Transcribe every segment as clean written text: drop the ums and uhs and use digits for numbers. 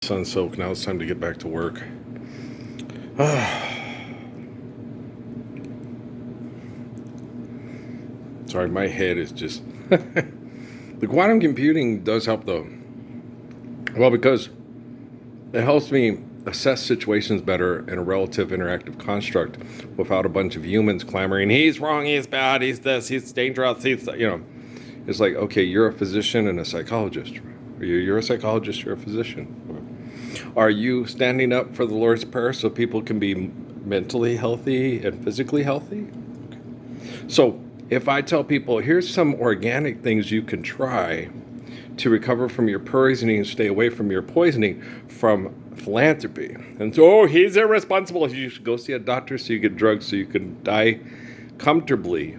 Sun's soaked. Now it's time to get back to work. Sorry, my head is just... The quantum computing does help, though. Well, because it helps me assess situations better in a relative interactive construct without a bunch of humans clamoring, he's wrong, he's bad, he's this, he's dangerous, It's like, okay, you're a physician and a psychologist. You're a psychologist, you're a physician. Are you standing up for the Lord's Prayer so people can be mentally healthy and physically healthy? Okay. So if I tell people, here's some organic things you can try to recover from your poisoning and stay away from your poisoning from philanthropy. And so, he's irresponsible. You should go see a doctor so you get drugs so you can die comfortably.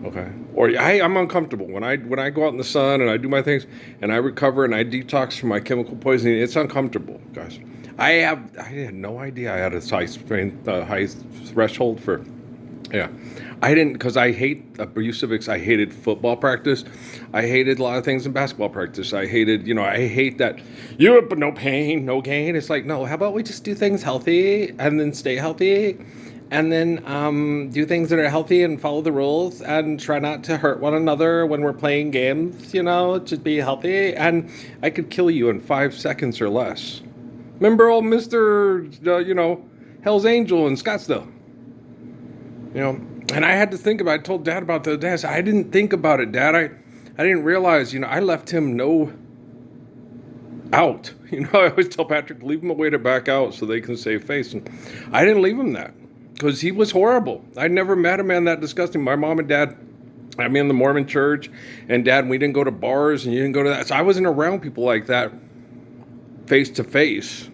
Okay. Or I'm uncomfortable. When I go out in the sun and I do my things and I recover and I detox from my chemical poisoning, it's uncomfortable, guys. I had no idea I had a high threshold for, I didn't, because I hate abusive, I hated football practice. I hated a lot of things in basketball practice. I hated, I hate that, but no pain, no gain. It's like, no, how about we just do things healthy and then stay healthy? And then do things that are healthy and follow the rules and try not to hurt one another when we're playing games, just be healthy. And I could kill you in 5 seconds or less. Remember old Mr., Hell's Angel in Scottsdale? And I had to think about it. I told Dad about the other day. I said, I didn't think about it, Dad. I didn't realize, I left him out. I always tell Patrick, leave him a way to back out so they can save face. And I didn't leave him that. Because he was horrible. I never met a man that disgusting. My mom and dad, I'm in the Mormon church, and Dad, we didn't go to bars, and you didn't go to that. So I wasn't around people like that face to face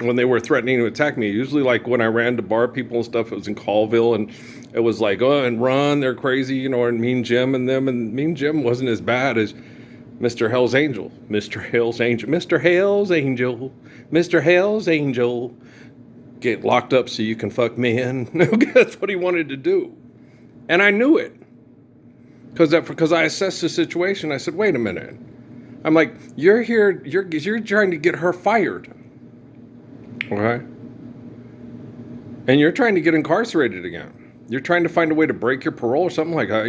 when they were threatening to attack me. Usually, like when I ran to bar people and stuff, it was in Colville, and it was like, oh, and run, they're crazy, and Mean Jim and them. And Mean Jim wasn't as bad as Mr. Hell's Angel. Mr. Hell's Angel. Mr. Hell's Angel. Mr. Hell's Angel. Get locked up so you can fuck men. That's what he wanted to do. And I knew it. Because I assessed the situation. I said, wait a minute. I'm like, you're here, you're trying to get her fired. Okay? And you're trying to get incarcerated again. You're trying to find a way to break your parole or something like that,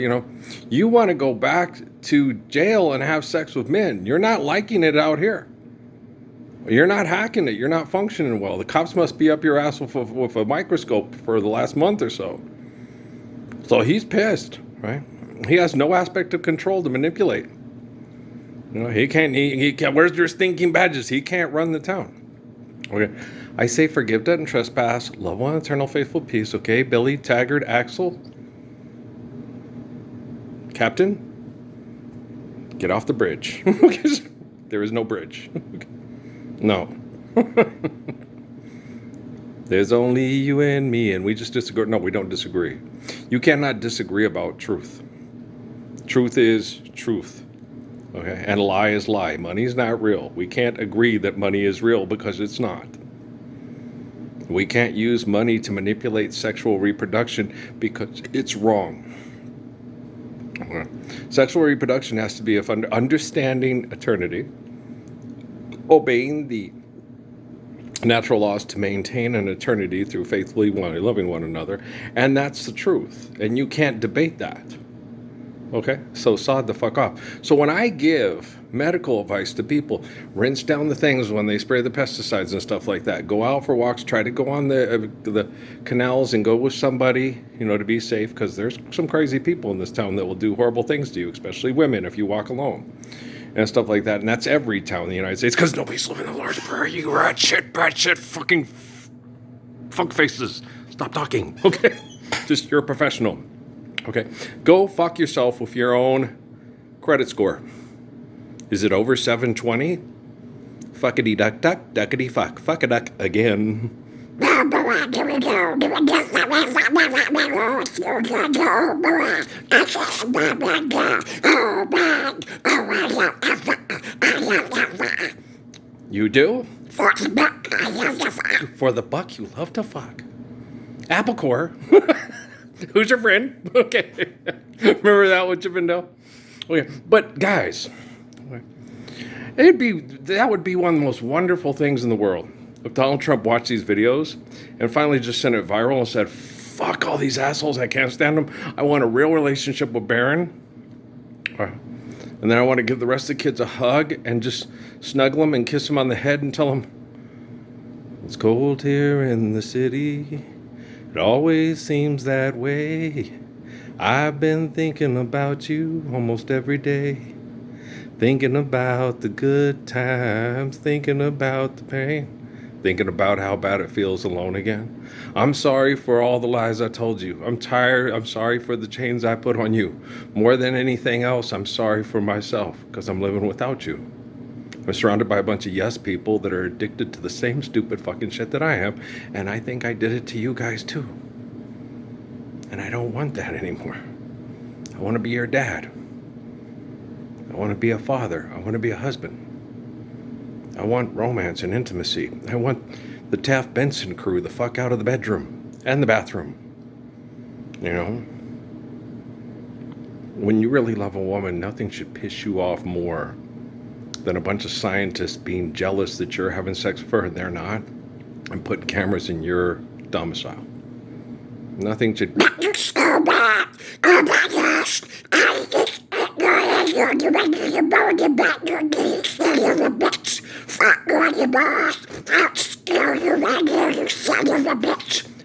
You want to go back to jail and have sex with men. You're not liking it out here. You're not hacking it. You're not functioning well. The cops must be up your ass with a microscope for the last month or so. So he's pissed, right? He has no aspect of control to manipulate. He can't, where's your stinking badges? He can't run the town. Okay. I say forgive, debt, and trespass. Love one, eternal, faithful peace. Okay, Billy, Taggart, Axel. Captain, get off the bridge. There is no bridge. No. There's only you and me, and we just disagree. No, we don't disagree. You cannot disagree about truth. Truth is truth. Okay? And lie is lie. Money is not real. We can't agree that money is real because it's not. We can't use money to manipulate sexual reproduction because it's wrong. Okay. Sexual reproduction has to be of understanding eternity, obeying the natural laws to maintain an eternity through faithfully loving one another. And that's the truth. And you can't debate that. Okay? So sod the fuck off. So when I give medical advice to people, rinse down the things when they spray the pesticides and stuff like that. Go out for walks. Try to go on the canals and go with somebody, to be safe. Because there's some crazy people in this town that will do horrible things to you, especially women if you walk alone. And stuff like that. And that's every town in the United States. Because nobody's living the Lord's Prayer. You rat shit, bad shit, fucking fuck faces. Stop talking. Okay? Just, you're a professional. Okay? Go fuck yourself with your own credit score. Is it over 720? Fuckity duck duck, duckity fuck. Fuck a duck again. You do? For the buck, you love to fuck. Apple core. Who's your friend? Okay. Remember that one, Chippendale? Okay. But guys, That would be one of the most wonderful things in the world. If Donald Trump watched these videos and finally just sent it viral and said, fuck all these assholes, I can't stand them. I want a real relationship with Barron. And then I want to give the rest of the kids a hug and just snuggle them and kiss them on the head and tell them, it's cold here in the city. It always seems that way. I've been thinking about you almost every day. Thinking about the good times, thinking about the pain. Thinking about how bad it feels alone again. I'm sorry for all the lies I told you. I'm tired. I'm sorry for the chains I put on you. More than anything else, I'm sorry for myself because I'm living without you. I'm surrounded by a bunch of yes people that are addicted to the same stupid fucking shit that I am. And I think I did it to you guys too. And I don't want that anymore. I want to be your dad. I want to be a father. I want to be a husband. I want romance and intimacy. I want the Taft Benson crew the fuck out of the bedroom and the bathroom. You know? When you really love a woman, nothing should piss you off more than a bunch of scientists being jealous that you're having sex with her and they're not, and putting cameras in your domicile. Nothing should...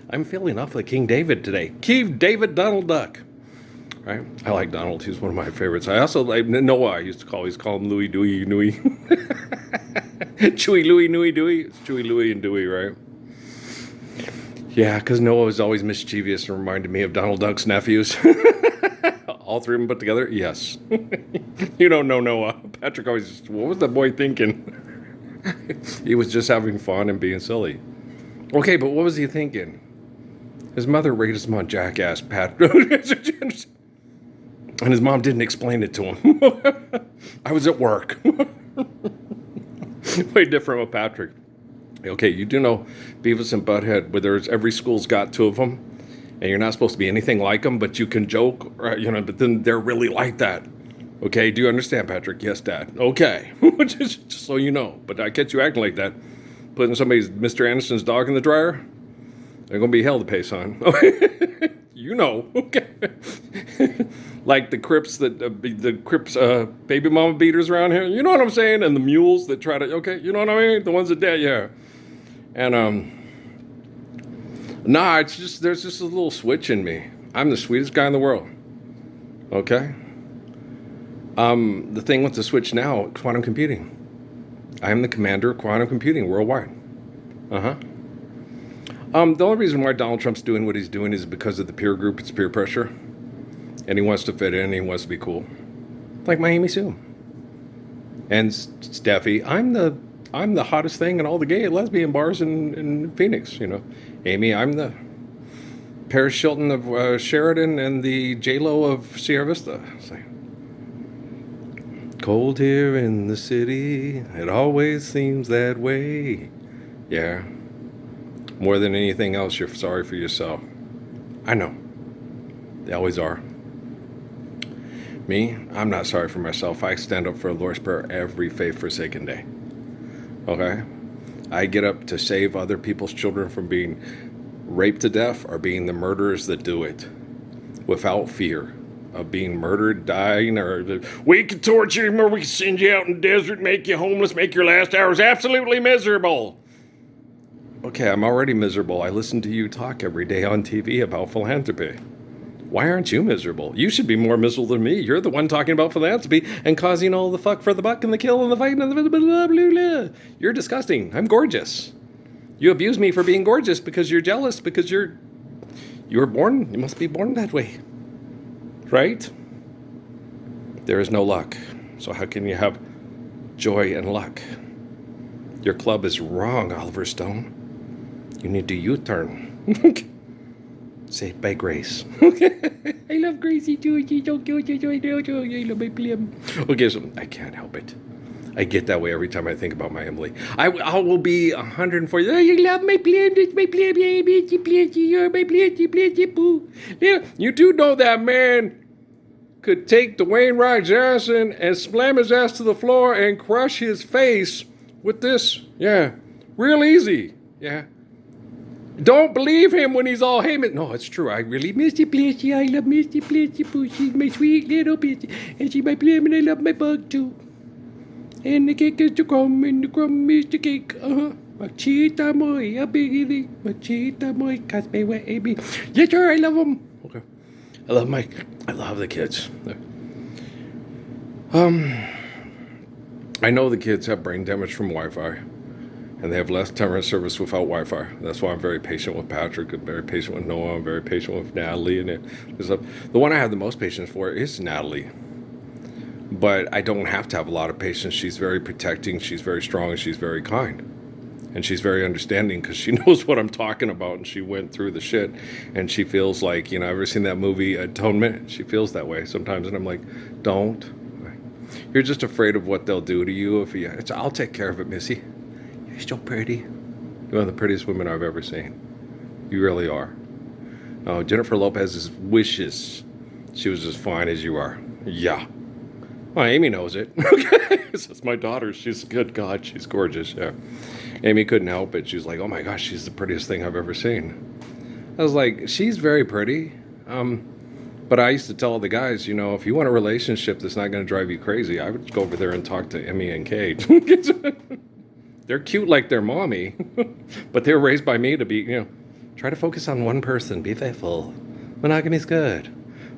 I'm feeling awfully King David today. King David Donald Duck. Right? I like Donald. He's one of my favorites. I also like Noah. I used to call him Louie Dewey Nui. Chewy Louie Nui Dewey. It's Chewy Louie and Dewey, right? Yeah, because Noah was always mischievous and reminded me of Donald Duck's nephews. All three of them put together? Yes. You don't know Noah. Patrick always just, what was that boy thinking? He was just having fun and being silly. Okay, but what was he thinking? His mother raised him on jackass, Pat. And his mom didn't explain it to him. I was at work. Way different with Patrick. Okay, you do know Beavis and Butthead, where every school's got two of them, and you're not supposed to be anything like them, but you can joke, but then they're really like that. Okay, do you understand, Patrick? Yes, Dad. Okay, just so you know. But I catch you acting like that, putting Mr. Anderson's dog in the dryer, they're going to be hell to pay, son. You know, okay. Like the Crips baby mama beaters around here. You know what I'm saying? And the mules that try to, okay, you know what I mean? The ones that dead, yeah. And, it's just, there's just a little switch in me. I'm the sweetest guy in the world. Okay? The thing with the switch now, quantum computing. I am the commander of quantum computing worldwide. Uh-huh. The only reason why Donald Trump's doing what he's doing is because of the peer group. It's peer pressure. And he wants to fit in, and he wants to be cool. Like my Amy Sue. And Steffi, I'm the hottest thing in all the gay lesbian bars in Phoenix, you know. Amy, I'm the Paris Hilton of Sheridan and the J-Lo of Sierra Vista. It's like, cold here in the city, it always seems that way. Yeah. More than anything else, you're sorry for yourself. I know. They always are. Me, I'm not sorry for myself. I stand up for the Lord's Prayer every faith-forsaken day. Okay? I get up to save other people's children from being raped to death or being the murderers that do it without fear of being murdered, dying, or we can torture you or we can send you out in the desert, make you homeless, make your last hours absolutely miserable. Okay, I'm already miserable. I listen to you talk every day on TV about philanthropy. Why aren't you miserable? You should be more miserable than me. You're the one talking about philanthropy and causing all the fuck for the buck and the kill and the fight and the blah, blah, blah, blah. You're disgusting. I'm gorgeous. You abuse me for being gorgeous because you're jealous, because you were born, you must be born that way. Right? There is no luck. So how can you have joy and luck? Your club is wrong, Oliver Stone. You need to U-turn. Saved by grace. I love Gracie too. She's so cute. I love my Plim. Okay, so I can't help it. I get that way every time I think about my Emily. I will be 140. Oh, you love my Plim. It's my Plim. You're my Plim. You do know that, man. could take Dwayne Rock Johnson and slam his ass to the floor and crush his face with this. Yeah. Real easy. Yeah. Don't believe him when he's all, hey, no, it's true. I really miss you, Blitzy. I love Misty Blitzy. She's my sweet little bitch. And she's my plum, and I love my bug, too. And the cake is the crumb, and the crumb is the cake. Machita moy, a biggie. Machita moy, cast me wet, baby. Yes, sir, I love them. Okay. I love the kids. I know the kids have brain damage from Wi-Fi. And they have less time of service without Wi-Fi. That's why I'm very patient with Patrick. I'm very patient with Noah. I'm very patient with Natalie. And the one I have the most patience for is Natalie. But I don't have to have a lot of patience. She's very protecting. She's very strong. And she's very kind. And she's very understanding because she knows what I'm talking about. And she went through the shit. And she feels like, ever seen that movie Atonement? She feels that way sometimes. And I'm like, don't. You're just afraid of what they'll do to you. I'll take care of it, Missy. You're so pretty. You're one of the prettiest women I've ever seen. You really are. Oh, Jennifer Lopez's wishes. She was as fine as you are. Yeah. Well, Amy knows it. Okay. That's my daughter. She's good. God, she's gorgeous. Yeah. Amy couldn't help it. She was like, oh my gosh, she's the prettiest thing I've ever seen. I was like, she's very pretty. But I used to tell the guys, if you want a relationship that's not going to drive you crazy, I would go over there and talk to Emmy and Kate. They're cute like their mommy, but they were raised by me to be, try to focus on one person, be faithful. Monogamy's good.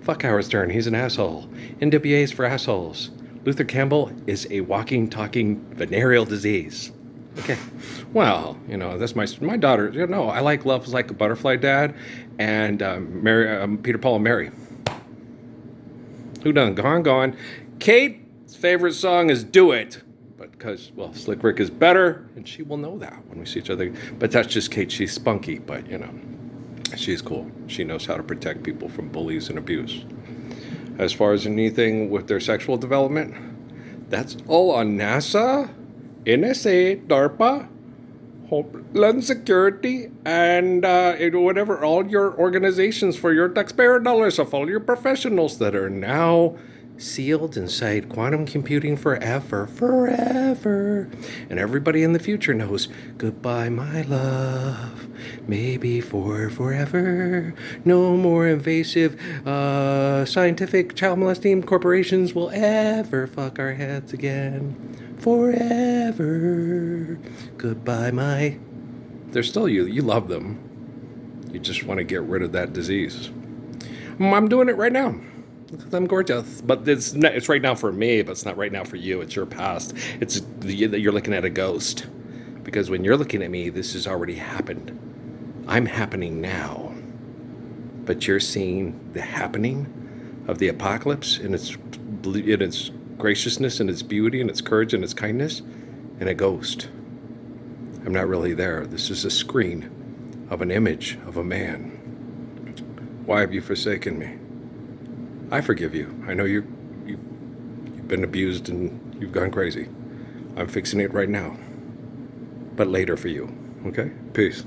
Fuck Howard Stern, he's an asshole. NWA's for assholes. Luther Campbell is a walking, talking venereal disease. Okay. Well, that's my daughter. I like Love is Like a Butterfly, Dad, and Peter, Paul, and Mary. Who done? Gone. Kate's favorite song is Do It. Because, Slick Rick is better, and she will know that when we see each other. But that's just Kate. She's spunky, but, she's cool. She knows how to protect people from bullies and abuse. As far as anything with their sexual development, that's all on NASA, NSA, DARPA, Homeland Security, and whatever, all your organizations for your taxpayer dollars of all your professionals that are now sealed inside quantum computing forever. And everybody in the future knows, goodbye, my love, maybe for forever. No more invasive scientific child molesting corporations will ever fuck our heads again. Forever. Goodbye, my... They're still you. You love them. You just want to get rid of that disease. I'm doing it right now. Because I'm gorgeous. But it's right now for me, but it's not right now for you. It's your past. You're looking at a ghost. Because when you're looking at me, this has already happened. I'm happening now. But you're seeing the happening of the apocalypse in its graciousness and its beauty and its courage and its kindness, and a ghost. I'm not really there. This is a screen of an image of a man. Why have you forsaken me? I forgive you. I know you've been abused and you've gone crazy. I'm fixing it right now. But later for you. Okay? Peace.